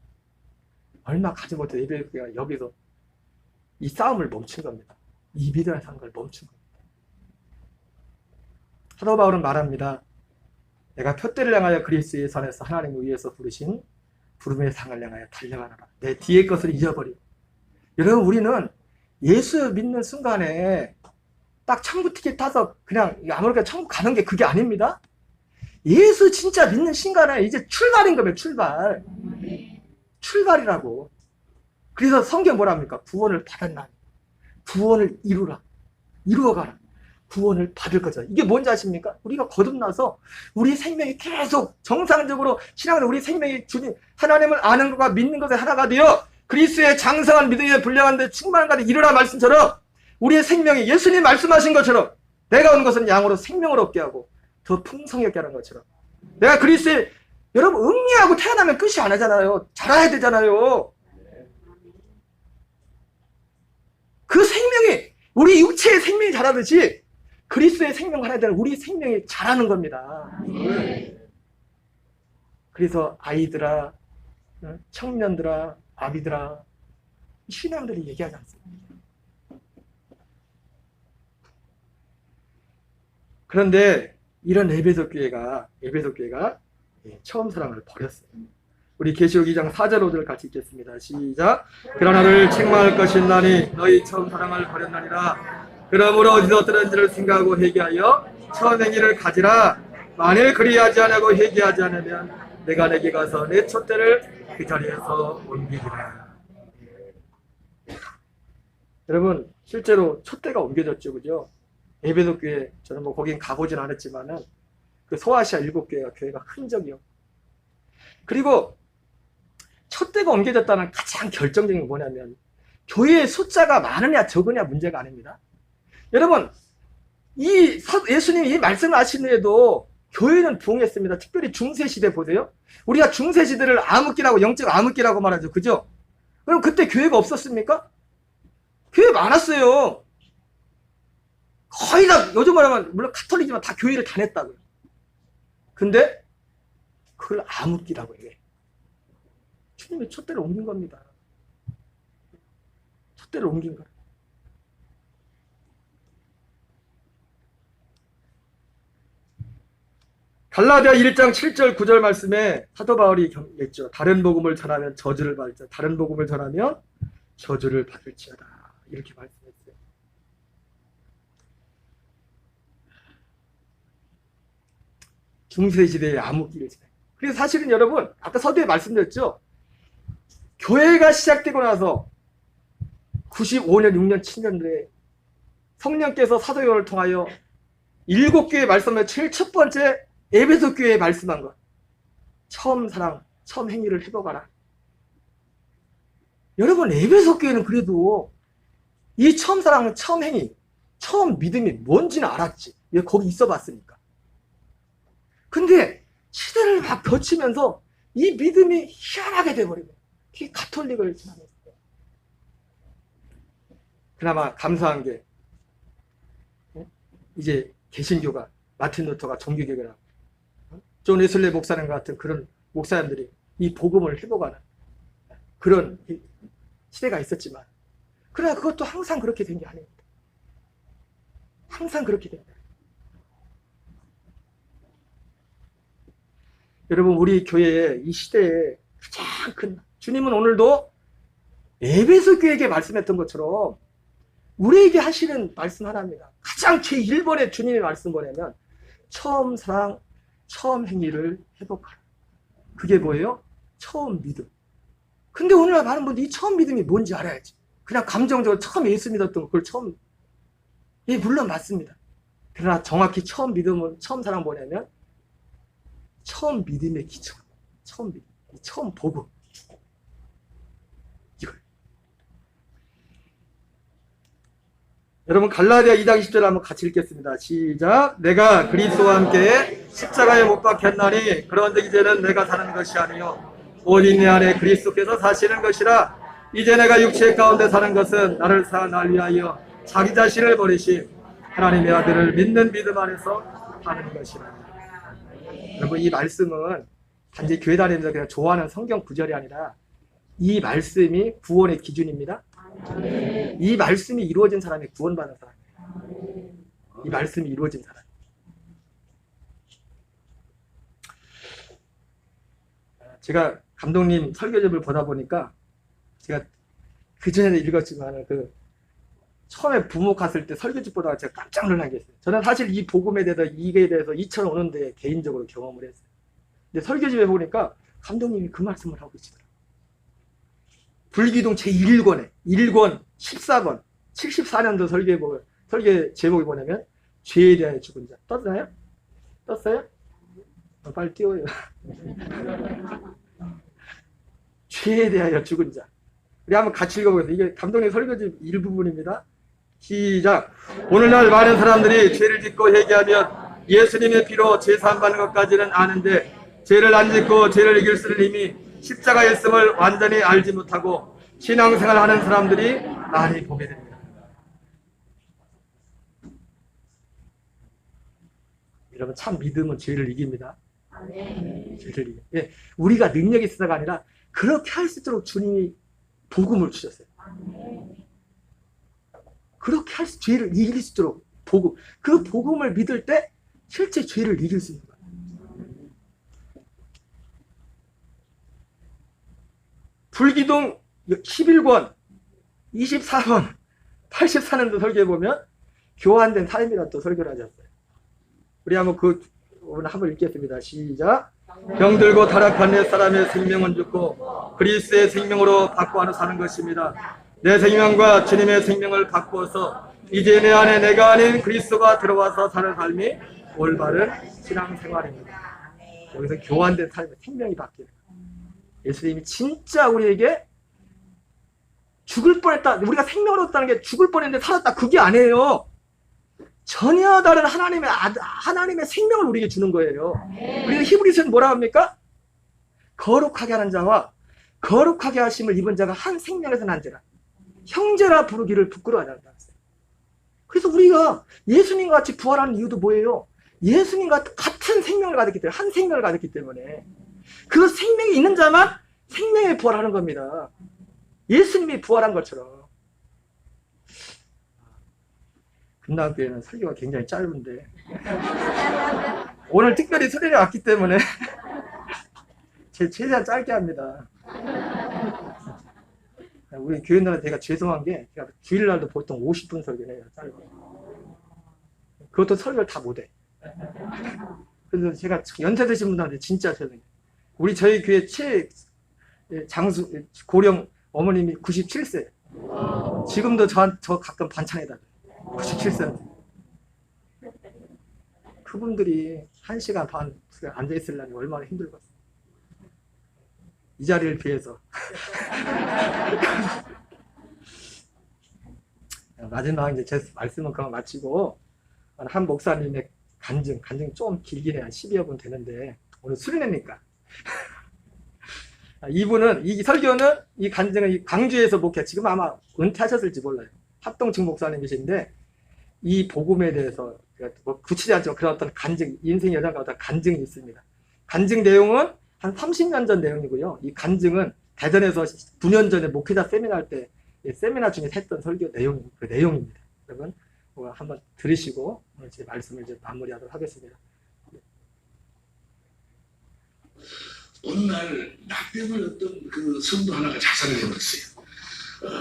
얼마 가지 못해 에베소 교회가 여기서 이 싸움을 멈춘 겁니다. 이 믿어야 사는 걸 멈춘 겁니다. 사도 바울은 말합니다. 내가 표대를 향하여 그리스도의 선에서 하나님을 위해서 부르신 부름의 상을 향하여 달려가노라. 내 뒤의 것을 잊어버리고. 여러분 우리는 예수 믿는 순간에 딱 천국 티켓 타서 그냥 아무렇게나 천국 가는 게 그게 아닙니다. 예수 진짜 믿는 순간에 이제 출발인 거예요. 출발. 출발이라고. 그래서 성경 뭐랍니까? 구원을 받았나니 구원을 이루라. 이루어가라. 구원을 받을 거죠. 이게 뭔지 아십니까? 우리가 거듭나서 우리 생명이 계속 정상적으로 신앙으로 우리 생명이 주님 하나님을 아는 것과 믿는 것에 하나가 되어 그리스도의 장성한 믿음에 불량한 데 충만한 가운데 이르라 말씀처럼 우리의 생명이 예수님 말씀하신 것처럼 내가 온 것은 양으로 생명을 얻게 하고 더 풍성하게 하는 것처럼 내가 그리스도의 여러분 응리하고 태어나면 끝이 안 하잖아요. 자라야 되잖아요. 그 생명이 우리 육체의 생명이 자라듯이 그리스도의 생명 하나 되는 우리 생명이 자라는 겁니다. 그래서 아이들아, 청년들아, 아비들아 신앙들이 얘기하지 않습니다. 그런데 이런 에베소 교회가 처음 사랑을 버렸어요. 우리 계시록 2장 4절 5절 같이 읽겠습니다. 시작. 그러나 너를 책망할 것이 있나니 너희 처음 사랑을 버렸나니라. 그러므로 어디서 떨어진지를 생각하고 회개하여 처음 행위를 가지라. 만일 그리하지 않고 회개하지 않으면 내가 내게 가서 내 촛대를 그 자리에서 옮기리라. 여러분 실제로 촛대가 옮겨졌죠, 그죠? 에베소 교회 저는 뭐 거긴 가보진 않았지만은 그 소아시아 7교회가 교회가 흔적이요. 그리고 촛대가 옮겨졌다는 가장 결정적인 게 뭐냐면 교회의 숫자가 많으냐 적으냐 문제가 아닙니다. 여러분 이 예수님이 이 말씀을 하신 후에도 교회는 부흥했습니다. 특별히 중세시대 보세요. 우리가 중세시대를 암흑기라고 영적 암흑기라고 말하죠. 그죠? 그럼 그때 교회가 없었습니까? 교회 많았어요. 거의 다 요즘 말하면 물론 카톨릭이지만 다 교회를 다녔다고요. 근데 그걸 암흑기라고 해. 주님이 촛대를 옮긴 겁니다. 촛대를 옮긴 거예요. 갈라디아 1장 7절 9절 말씀에 사도 바울이 했죠. 다른 복음을 전하면 저주를 받을지어다. 다른 복음을 전하면 저주를 받을지어다. 이렇게 말씀했어요. 중세시대의 암흑기를 지나요. 그래서 사실은 여러분 아까 서두에 말씀드렸죠. 교회가 시작되고 나서 95년 6년 7년도에 성령께서 사도 요한을 통하여 7교회 말씀을 제일 첫 번째 에베소 교회에 말씀한 것. 처음 사랑, 처음 행위를 해보거라. 여러분, 에베소 교회는 그래도 이 처음 사랑, 처음 행위, 처음 믿음이 뭔지는 알았지. 왜 거기 있어 봤으니까. 근데 시대를 막 거치면서 이 믿음이 희한하게 돼버리고, 이 가톨릭을 지나면서. 그나마 감사한 게, 이제 개신교가, 마틴 루터가 종교개혁을 하고, 존 웨슬리 목사님 같은 그런 목사님들이 이 복음을 회복하는 그런 시대가 있었지만, 그러나 그것도 항상 그렇게 된 게 아닙니다. 항상 그렇게 됩니다. 여러분, 우리 교회의 이 시대에 가장 큰, 주님은 오늘도 에베소 교회에게 말씀했던 것처럼 우리에게 하시는 말씀 하나입니다. 가장 제1번에 주님의 말씀 뭐냐면, 처음 사랑, 처음 행위를 회복하라. 그게 뭐예요? 처음 믿음. 근데 오늘날 많은 분들이 이 처음 믿음이 뭔지 알아야지. 그냥 감정적으로 처음 예수 믿었던 그걸 처음, 예, 물론 맞습니다. 그러나 정확히 처음 믿음은, 처음 사랑 뭐냐면, 처음 믿음의 기초. 처음 믿음. 처음 복음. 이걸. 여러분, 갈라디아 2장 20절 한번 같이 읽겠습니다. 시작. 내가 그리스도와 함께 십자가에 못 박혔나니 그런즉 이제는 내가 사는 것이 아니요 오직 내 안에 그리스도께서 사시는 것이라. 이제 내가 육체 가운데 사는 것은 나를 사한 날 위하여 자기 자신을 버리신 하나님의 아들을 믿는 믿음 안에서 하는 것이라. 여러분, 이 말씀은 단지 교회 다니면서 그냥 좋아하는 성경 구절이 아니라 이 말씀이 구원의 기준입니다. 이 말씀이 이루어진 사람이 구원받는 사람이에요. 이 말씀이 이루어진 사람. 제가 감독님 설교집을 보다 보니까 제가 그전에도 읽었지만 처음에 부모 갔을 때 설교집 보다가 제가 깜짝 놀란 게 있어요. 저는 사실 이 복음에 대해서 이게 대해서 2005년도에 개인적으로 경험을 했어요. 근데 설교집에 보니까 감독님이 그 말씀을 하고 계시더라고요. 불기둥 제1권에 1권 14권 74년도 설교 제목이 뭐냐면 죄에 대하여 죽은 자. 떴나요? 떴어요? 빨리 띄워요. 죄에 대하여 죽은 자. 우리 한번 같이 읽어보겠습니다. 이게 감독님 설교집 일부분입니다. 시작. 오늘날 많은 사람들이 죄를 짓고 회개하면 예수님의 피로 제사함받는 것까지는 아는데 죄를 안 짓고 죄를 이길 수 있는 힘이 십자가에 있음을 완전히 알지 못하고 신앙생활 하는 사람들이 많이 보게 됩니다. 여러분, 참 믿음은 죄를 이깁니다. 죄를 이깁니다. 예, 우리가 능력이 있어서가 아니라 그렇게 할 수 있도록 주님이 복음을 주셨어요. 그렇게 죄를 이길 수 있도록 복음. 그 복음을 믿을 때 실제 죄를 이길 수 있는 거예요. 불기둥 11권, 24번, 84년도 설교에 보면 교환된 삶이라는 또 설교를 하셨어요. 우리 한번 오늘 한번 읽겠습니다. 시작. 병들고 타락한 내 사람의 생명은 죽고 그리스도의 생명으로 바꾸어 사는 것입니다. 내 생명과 주님의 생명을 바꾸어서 이제 내 안에 내가 아닌 그리스도가 들어와서 사는 삶이 올바른 신앙생활입니다. 여기서 교환된 삶의 생명이 바뀌는 거예요. 예수님이 진짜 우리에게 죽을 뻔했다. 우리가 생명을 얻었다는 게 죽을 뻔했는데 살았다. 그게 아니에요. 전혀 다른 하나님의 생명을 우리에게 주는 거예요. 우리가 히브리서는 뭐라 합니까? 거룩하게 하는 자와 거룩하게 하심을 입은 자가 한 생명에서 난 자라. 형제라 부르기를 부끄러워하지 않는다. 그래서 우리가 예수님과 같이 부활하는 이유도 뭐예요? 예수님과 같은 생명을 가졌기 때문에, 한 생명을 가졌기 때문에 그 생명이 있는 자만 생명에 부활하는 겁니다. 예수님이 부활한 것처럼. 금나교회는 설교가 굉장히 짧은데 오늘 특별히 소리를 왔기 때문에 최대한 짧게 합니다. 우리 교인들한테 제가 죄송한 게 제가 주일날도 보통 50분 설교를 해요. 짧게. 그것도 설교를 다 못해. 그래서 제가 연세 드신 분들한테 진짜 죄송해요. 저희 교회 장수 고령 어머님이 97세. 지금도 저 가끔 반찬에다 97세. 그분들이 1시간 반 앉아있으려니 얼마나 힘들겠어요. 이 자리를 비해서. 마지막 이제 제 말씀은 그만 마치고, 한 목사님의 간증 좀 길긴 해요. 한 10여 분 되는데, 오늘 수련회니까. 이분은, 이 설교는, 이 간증은 이 광주에서 목회, 지금 아마 은퇴하셨을지 몰라요. 합동측 목사님이신데, 이 복음에 대해서, 뭐 구체적이지 않지만 그런 어떤 간증, 인생 여정과 어떤 간증이 있습니다. 간증 내용은 한 30년 전 내용이고요. 이 간증은 대전에서 9년 전에 목회자 세미나 할 때, 세미나 중에 했던 설교 내용입니다. 여러분, 한번 들으시고, 오늘 제 말씀을 이제 마무리하도록 하겠습니다. 어느 날 나 때문에 어떤 그 성도 하나가 자살을 해버렸어요.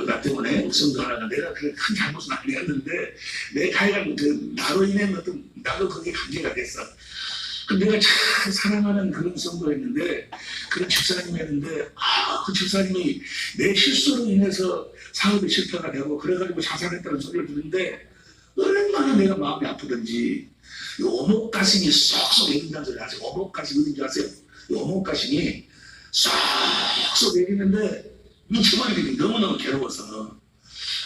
나 때문에 성도 하나가 내가 큰 잘못은 아니었는데 내가 하여간 그 나로 인해 어떤 나도 거기에 관계가 됐어. 그 내가 참 사랑하는 그런 성도였는데 그런 집사님이었는데 그 집사님이 내 실수로 인해서 사업이 실패가 되고 그래가지고 자살했다는 소리를 듣는데 얼마나 내가 마음이 아프던지 이 오목가심이 쏙쏙 내린다는 소리 아세요? 오목가심 어딘지 아세요? 이 오목가심이 쏙쏙 내리는데 미쳐버리더니 너무너무 괴로워서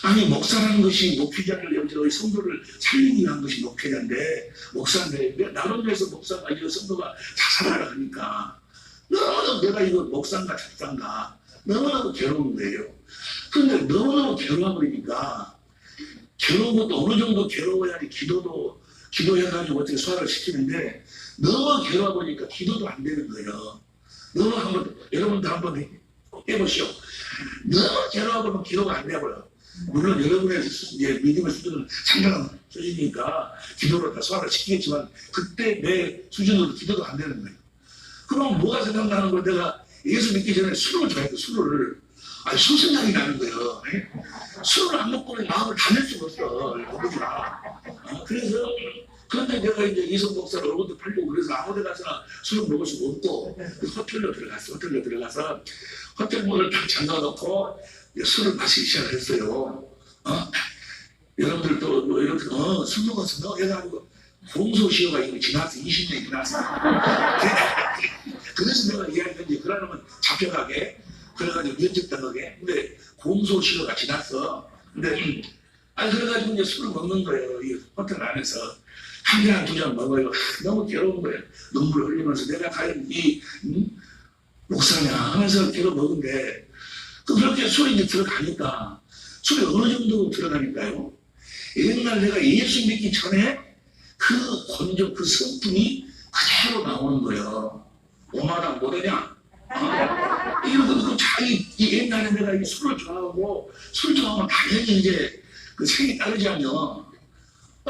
아니 목사라는 것이 목회자를 여기 성도를 살리기 위한 것이 목회자인데 목사인데 나로 해서 목사가 아니라 성도가 자살하라 하니까 너무너무 내가 이거 목사인가 잡사인가 너무너무 괴로운 거예요. 그런데 너무너무 괴로워버리니까 괴로운 것도 어느 정도 괴로워야지 기도해가지고 어떻게 소화를 시키는데 너무 괴로워보니까 기도도 안 되는 거예요. 너무 한번 여러분도 한번 해보시오. 너무 괴로워보면 기도가 안 돼버려. 물론 여러분의 믿음의 수준은 상당한 수준이니까 기도로 다 소화를 시키겠지만 그때 내 수준으로 기도도 안 되는 거예요. 그럼 뭐가 생각나는 거야? 내가 예수 믿기 전에 술을 좋아해서 술을 술 생각이 나는 거예요. 술을 안 먹고는 마음을 다 낼 수가 없어. 그래서 그런데 내가 이제 이성 목사를 얼굴도 팔려고 그래서 아무 데 가서나 술을 먹을 수가 없고 호텔로 들어가서 호텔 문을 딱 잠가놓고 술을 마시기 시작했어요. 여러분들도 뭐 이렇게 술 먹었어 너 해가지고 공소시효가 이미 지났어. 20년이 지났어. 그래서 내가 이야기했는데 그러려면 잡혀가게 그래가지고 면접당하게 근데 공소시효가 지났어. 근데 그래가지고 이제 술을 먹는 거예요. 이 호텔 안에서 한 잔 두 잔 먹어요. 너무 괴로운 거예요. 눈물 흘리면서 내가 과연 이 목사냐 하면서 괴로 먹은데 그렇게 술이 이제 들어가니까 술이 어느 정도 들어가니까요. 옛날 내가 예수 믿기 전에 그 건조 그 성품이 그대로 나오는 거예요. 오마다 뭐되냐? 이러고 자기 옛날에 내가 이 술을 좋아하고 술 좋아하면 당연히 이제 그 생이 따르지 않냐.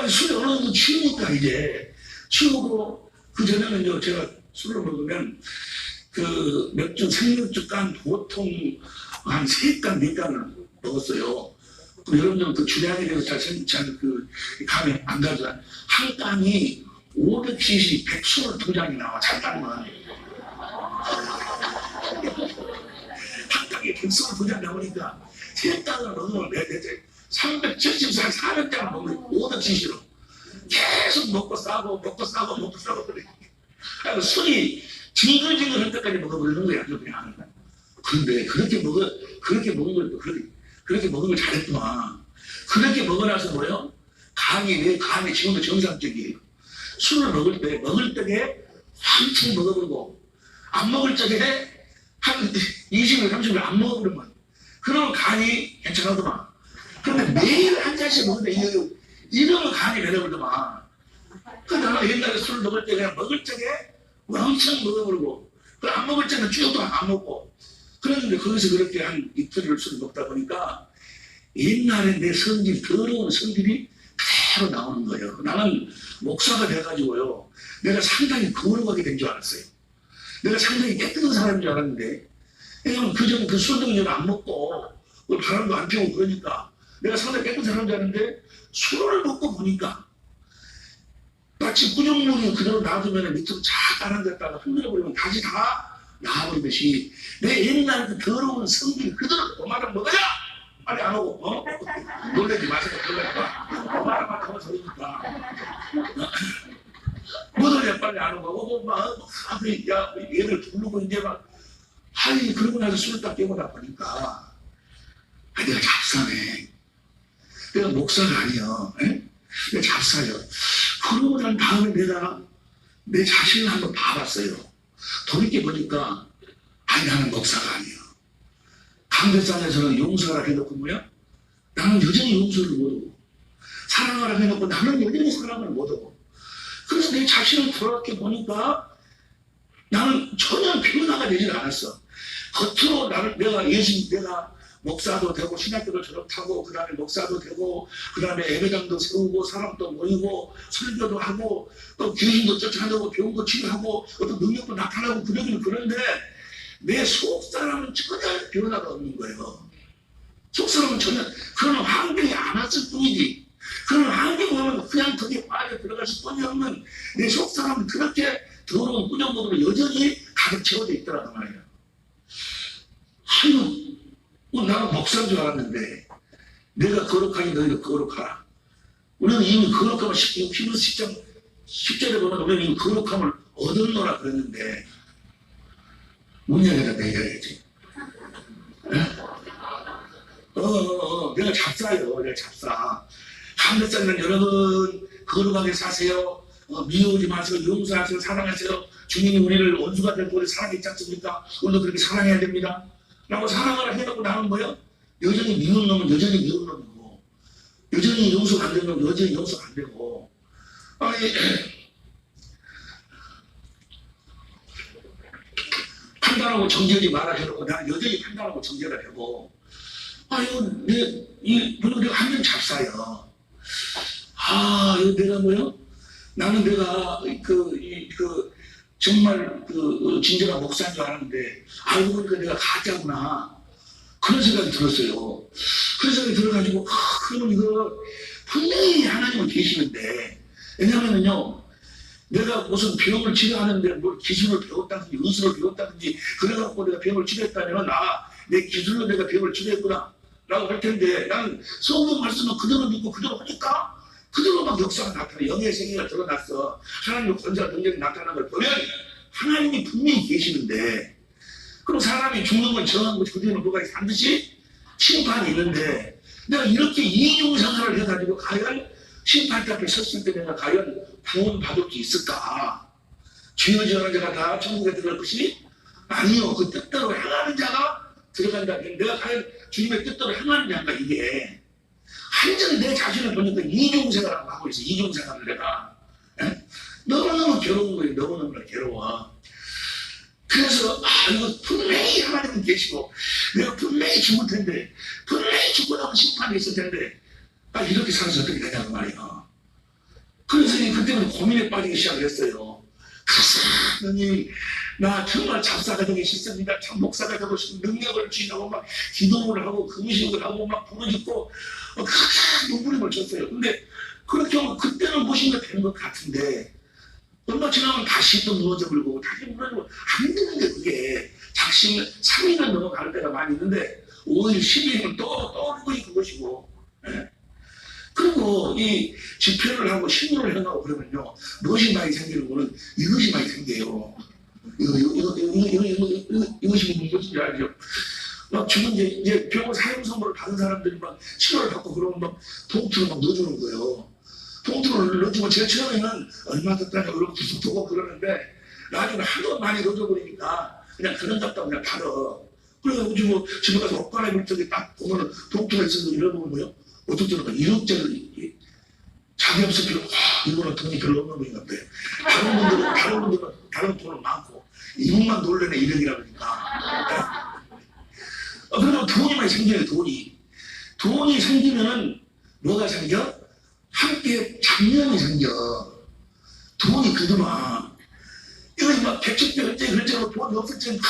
술이 어느 정도 취우니까 이제 취우고 그 전에는 이제 제가 술을 먹으면 그 맥주 생맥주 간 보통 한 3간 4간을 먹었어요. 여러분들은 그 주량에 대해서 잘 그 감이 안 가죠. 한 깡이 500cc 122장이 나와. 잠깐만. 한 깡에 122장 나오니까 3깡을 먹으면 내제 374, 400장을 먹는 500cc로 계속 먹고 싸고 그래. 술이 징글징글 할 때까지 먹어버리는 거야. 그냥. 근데 그렇게 먹은 걸 그렇게 먹은 걸 잘했구만. 그렇게 먹어놔서 뭐요? 내 간이 지금도 정상적이에요. 술을 먹을 때에 한층 먹어보고 안 먹을 적에 한 20일, 30일 안 먹어버리면 그러면 간이 괜찮하더만. 그런데 매일 한 잔씩 먹는데 이러면 간이 배려버리더만. 그러니까 옛날에 술을 먹을 때 그냥 먹을 적에 엄청 먹어버리고 안 먹을 적에는 쭉도 안 먹고 그랬는데 거기서 그렇게 한 이틀을 술 먹다 보니까 옛날에 내 성질, 더러운 성질이 그대로 나오는 거예요. 나는 목사가 돼가지고요. 내가 상당히 거룩하게 된 줄 알았어요. 내가 상당히 깨끗한 사람인 줄 알았는데 왜냐면 그전 그 술도 안 먹고 바람도 안 피우고 그러니까 내가 상당히 깨끗한 사람인 줄 알았는데 술을 먹고 보니까 마치 구정물이 그대로 놔두면 밑으로 쫙 깔아졌다가 흔들어버리면 다시 다 나와버리듯이 내 옛날 그 더러운 성질 그대로 오마를 먹어야 빨리 안 오고 놀래지 마세요. 놀래지 마. 오마를 하면 소리니까 먹어야 빨리 안 오고 막 앞에 얘를 부르고 이제 막 아니, 그러고 나서 술을 딱 깨보다 보니까, 아, 내가 잡사네. 내가 목사가 아니야. 에? 내가 잡사요. 그러고 난 다음에 내가 내 자신을 한번 봐봤어요. 돌이켜보니까, 아니, 나는 목사가 아니야. 강대상에서는 용서하라 해놓고 뭐야? 나는 여전히 용서를 못하고, 사랑하라 해놓고 나는 여전히 사랑을 못하고. 그래서 내 자신을 돌아게 보니까 나는 전혀 변화가 되질 않았어. 겉으로 내가 목사도 되고 신학교도 졸업하고 그 다음에 목사도 되고 그 다음에 예배당도 세우고 사람도 모이고 설교도 하고 또 귀신도 쫓아내고 병도 치료하고 어떤 능력도 나타나고 그러기는 그런데 내 속사람은 전혀 변화가 없는 거예요. 속사람은 전혀 그런 환경이 안 왔을 뿐이지. 그런 환경이 오면 그냥 거기에 빠져 들어갔을 뿐이 없는 내 속사람은 그렇게 더러운 꾸정보으로 여전히 가득 채워져 있더라고 말이야. 아유, 나는 목사인 줄 알았는데 내가 거룩하니 너희도 거룩하라. 우리는 이미 거룩함을 히브리서 10절에 보면 우리는 이미 거룩함을 얻었노라 그랬는데 문제가 내려야지. 내가 잡사요. 내가 잡사. 한글자는 여러분 거룩하게 사세요. 미워하지 마세요. 용서하세요. 사랑하세요. 주님이 우리를 원수가 될 우리 사랑했지 않습니까? 우리도 그렇게 사랑해야 됩니다. 라고 사랑하라 해놓고 나는 뭐요? 여전히 미운 놈은 여전히 미운 놈이고 여전히 용서가 안 되는 놈은 여전히 용서가 안 되고 아니 판단하고 정죄하지 말아 해놓고 나는 여전히 판단하고 정죄가 되고 이거 내가 한명 잡사요. 이거 내가 뭐요? 나는 내가 정말 진정한 목사인 줄 알았는데 알고 보니까 내가 가짜구나 그런 생각이 들었어요. 그런 생각이 들어가지고 그러면 이거 분명히 하나님은 계시는데 왜냐면은요 내가 무슨 병을 치료하는데 뭘 기술을 배웠다든지 의술을 배웠다든지 그래갖고 내가 병을 치료했다면 내 기술로 내가 병을 치료했구나 라고 할 텐데 나는 성경 말씀은 그대로 믿고 그대로 하니까 그대로 막 역사가 나타나 영의 세계가 드러났어. 하나님의 권세와 능력이 나타나는 걸 보면 하나님이 분명히 계시는데 그럼 사람이 죽는 건 정한 것이 그대로 뭐가 반드시 심판이 있는데 내가 이렇게 이중생활을 해가지고 과연 심판대 앞에 섰을 때 내가 과연 구원받을 수 있을까? 죄지어는 자가 다 천국에 들어갈 것이 아니요. 그 뜻대로 행하는 자가 들어간다. 내가 과연 주님의 뜻대로 행하는 자인가 이게 완전히 내 자신을 보니까 이중생활을 하고 있어. 이중생활을 내가 너무너무 괴로운 거예요. 너무너무 괴로워. 그래서 이거 분명히 하나님은 계시고 내가 분명히 죽을 텐데 분명히 죽고 나면 심판이 있을 텐데 이렇게 살아서 어떻게 되냐고 말이야. 그래서 그때는 고민에 빠지기 시작했어요. 하나님 나 정말 잡사가 되기 싫습니다. 참 목사가 되고 싶은 능력을 주시고 막 기도를 하고 금식을 하고 막 부르짖고 눈물이 맺혔어요. 근데 그렇게 하면 그때는 무엇인가 되는 것 같은데 얼마 지나면 다시 또 무너져 버리고 다시 무너지고 안 되는데 그게 작심 3일은 넘어가는 때가 많이 있는데 5일, 10일은 또 떠오르고 그것이고 그리고 이 집회를 하고 신문을 해나고 그러면요 무엇이 많이 생기는 거는 이것이 많이 생겨요. 이것이 무엇인지 알죠? 막 지금 이제 병원 사용 선물을 받은 사람들이 막 치료를 받고 그러면 막 봉투를 막 넣어주는 거예요. 봉투를 넣어주고 제일 처음에는 얼마 줬다냐 그러고 계속 두고 그러는데 나중에 하도 많이 넣어줘버리니까 그냥 그런 답도 그냥 받아. 그래가지고 집에 가서 옷 갈아입을 적에 딱 보면은 봉투가 있어서 이러면 뭐요? 어떤 때는 1억짜리 자기 없을 필요 이거는 돈이 별로 없는 분인 것 같아요. 다른 분들은 다른 돈은 많고 이분만 놀래네 1억이라 그러니까. 그러면 돈이 많이 생겨요. 돈이 생기면은 뭐가 생겨? 함께 장면이 생겨. 돈이 그더만. 이거 막 백척대 그때 그랬잖아. 돈이 없을 때는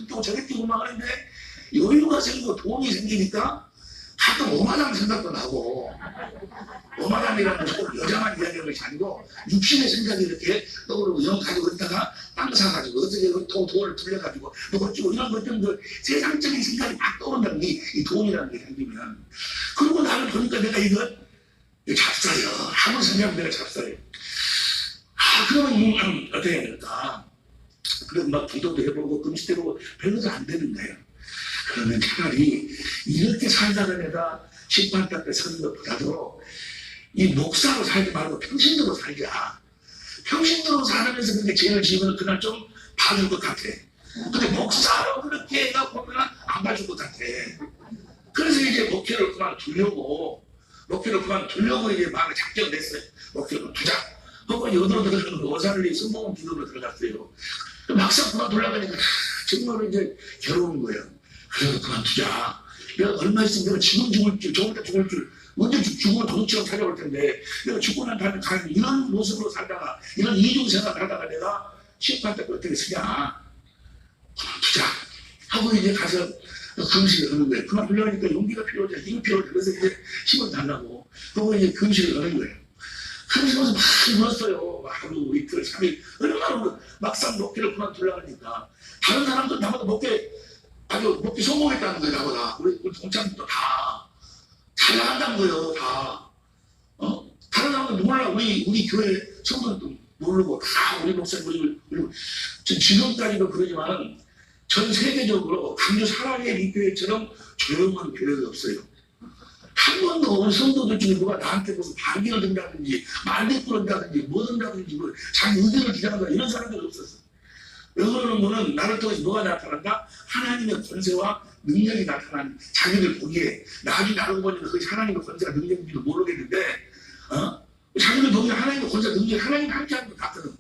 이거 저게 뛰고 막 하는데 여유가 생기고 돈이 생기니까 가끔 오마담 생각도 나고 오마담이라는 건 여자만 이야기하는 것이 아니고 육신의 생각이 이렇게 떠오르고 이런 가지고 있다가 땅 사가지고 어떻게 돈을 불려가지고 뭐 어쩌고 이런 것들 세상적인 생각이 막 떠오른다는 게 이 돈이라는 게 생기면 그리고 나를 보니까 내가 이거 잡사요. 아무리 생각하면 내가 잡사요. 그러면 어떻게 해야 될까? 그래서 막 기도도 해보고 금식도 해보고 별로도 안 되는 거예요. 그러면 차라리 이렇게 살다가 내가 심판대 앞에 서는 것보다도 이 목사로 살지 말고 평신도로 살자. 평신도로 살면서 그렇게 죄를 지으면 그날 좀 봐줄 것 같아. 근데 목사로 그렇게 해갖고 보면 안 봐줄 것 같아. 그래서 이제 목회를 그만두려고 이제 마음에 작정을 냈어요. 목회를 두자. 하고 여기로 들어가는 오산리 성공원 기도로 들어갔어요. 막상 그만두려고 정말 이제 괴로운 거예요. 그래도 그만두자. 내가 얼마 있으면 내가 지금 죽을 줄, 저번에 죽을 줄, 언제 죽으면 도둑처럼 찾아올 텐데, 내가 죽고 난 다음에 과연 이런 모습으로 살다가, 이런 이중생활을 하다가 내가 심판 때 어떻게 쓰냐. 그만두자. 하고 이제 가서 금식을 하는 거예요. 그만두려니까 용기가 필요하죠. 힘이 필요하죠. 그래서 이제 힘을 달라고. 그리고 이제 금식을 하는 거예요. 금식하면서 많이 울었어요. 하루, 이틀, 3일. 얼마나 울어. 막상 목회를 그만두려고 하니까. 다른 사람들 나보다 아주 목회 성공했다는 거예요, 나보다. 우리 동창들도 다. 잘 나간다는 거예요, 다. 다른 사람들 몰라. 우리 교회 성도들도 모르고, 다 우리 목사님, 지금까지도 그러지만, 전 세계적으로 강주 사랑의 이 교회처럼 조용한 교회가 없어요. 한 번도 우리 성도들 중에 누가 나한테 무슨 반기를 든다든지, 말대꾸를 한다든지, 뭐 든다든지, 자기 의견을 주장한다, 이런 사람들이 없었어. 왜 그러는 거는 나를 통해서 뭐가 나타난다? 하나님의 권세와 능력이 나타난 자기들 보기에 나중에 알고 보니까 그것이 하나님의 권세가 능력인지도 모르겠는데 자기들 보기에 하나님의 권세가 능력이 하나님 함께 하는 것 같거든.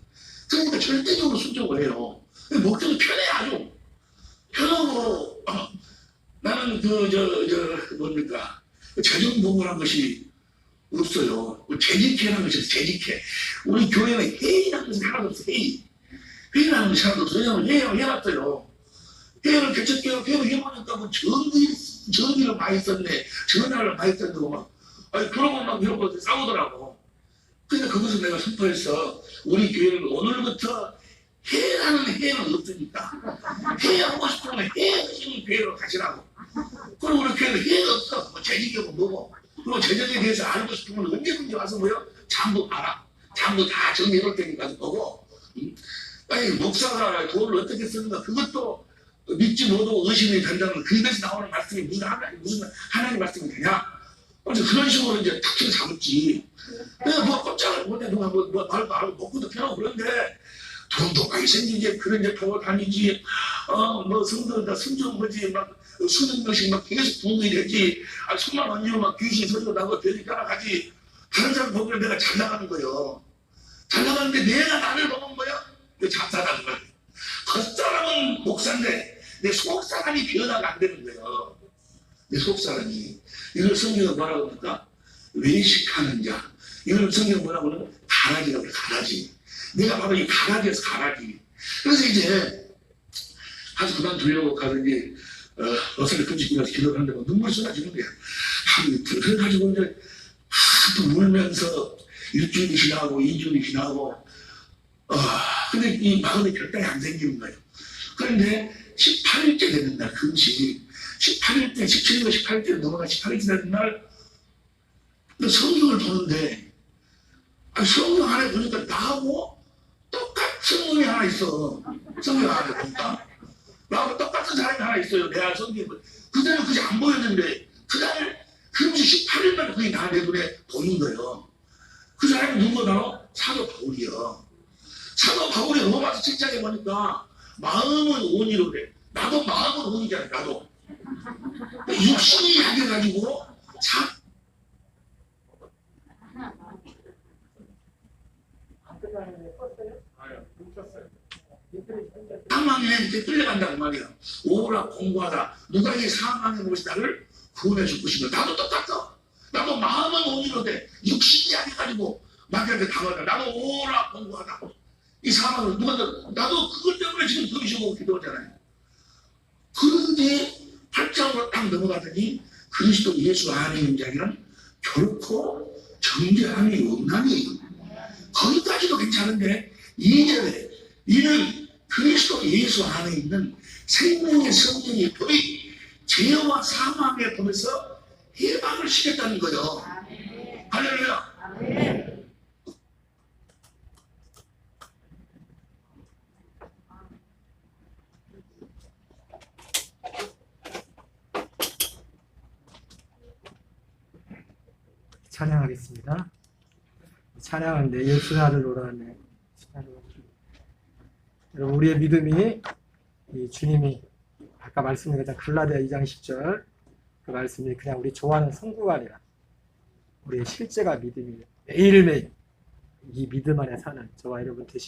그러니까 절대적으로 순종을 해요. 목적이 편해 아주. 편하고 나는 뭡니까 재정봉헌한 것이 없어요. 재직회라는 것이 없어요. 재직회. 우리 교회는 회의라는 것이 하나도 없어요. 회의라는 것이 하나도 없어요. 왜냐면 해놨어요. 회의를 개척해요. 회의를 해보니까 뭐 전기를 많이 썼네. 전화를 많이 썼다고 막 그러고 막 이런 것들 싸우더라고. 그래서 그것을 내가 선포해서 우리 교회는 오늘부터 회의라는 회의는 없으니까 회의하고 싶으면 회의 교회로 가시라고. 그리고 우리 교회는 회의가 없어. 뭐 재직이고 뭐고. 그리고 재정에 대해서 알고 싶으면 언제든지 와서 뭐요? 전부 알아. 전부 다 정리해놓을 테니까 보고. 아니 목사가 돈을 어떻게 쓰는가 그것도 믿지 못하고 의심이 된다면 그것이 나오는 말씀이 무슨 하나님 말씀이 되냐? 그래서 그런 식으로 이제 탁을 잡았지. 내가 뭐 꼼짝을 못해 누가 말도 안 하고 먹고도 편하고 그런데 돈도 많이 생기지 그런 데 타고 다니지 뭐 성도다 순종 뭐지 막 수백 명씩 막 계속 부흥이 되지 수만 원이면 막 귀신 소리가 나고 별이 따라가지. 다른 사람 보기엔 내가 잘 나가는 거예요. 잘 나가는데 내가 나를 보는 거야? 그 잡사다는 거야. 겉사람은 목사인데 내 속사람이 변화가 안 되는 거예요. 내 속사람이. 이걸 성경은 뭐라고 합니까? 외식하는 자. 이걸 성경은 뭐라고 하면 가라지라고 해요. 가라지. 내가 바로 이 가라지에서 가라지. 그래서 이제 가서 그만두려고 가서 이제 어설리 금식기가서 기도를 하는데 눈물이 쏟아지는 거야. 하루 이틀. 그래가지고 이제 하도 울면서 일주일이 지나고 2주일이 지나고 근데 이 마음의 결단이 안 생기는 거예요. 그런데 18일째 되는 날 금식 18일째 17일 18일째 넘어가 18일째 되는 날 성경을 보는데 성경 안에 보니까 나하고 똑같은 놈이 하나 있어. 성경 안에 보니까 나하고 똑같은 사람이 하나 있어요. 내 성경에 그전에 그게 안 보였는데 그날 금식 18일 만에 그게 내 눈에 보인 거예요. 그 사람이 누구나 사도 바울이요. 사도 바울이 로마서 7장에 보니까 마음은 온이로 돼. 나도 마음은 온이잖아. 나도 육신이 약해가지고 사망에 이제 끌려간다고 말이야. 오라 공부하다. 누가 이 사망의 것이 나를 구원해 줄 것인가. 나도 똑같아. 나도 마음은 온이로 돼. 육신이 약해가지고 마귀한테 당하다. 나도 오라 공부하다. 이 사망을 나도 그것 때문에 지금 금식하고 기도하잖아요. 그런데 8장으로 딱 넘어가더니 그리스도 예수 안에 있는 자에게는 결코 정죄함이 없나니. 거기까지도 괜찮은데 2절에 이는 그리스도 예수 안에 있는 생명의 성령이 거의 죄와 사망의 법에서 해방을 시켰다는 거죠. 할렐루야. 찬양하겠습니다. 찬양은 내 예수나를 노라네. 여러분, 우리의 믿음이 이 주님이 아까 말씀드린 갈라디아 2장 10절 그 말씀이 그냥 우리 좋아하는 성구가 아니라 우리의 실제가 믿음이 매일매일 이 믿음 안에 사는 저와 여러분 되시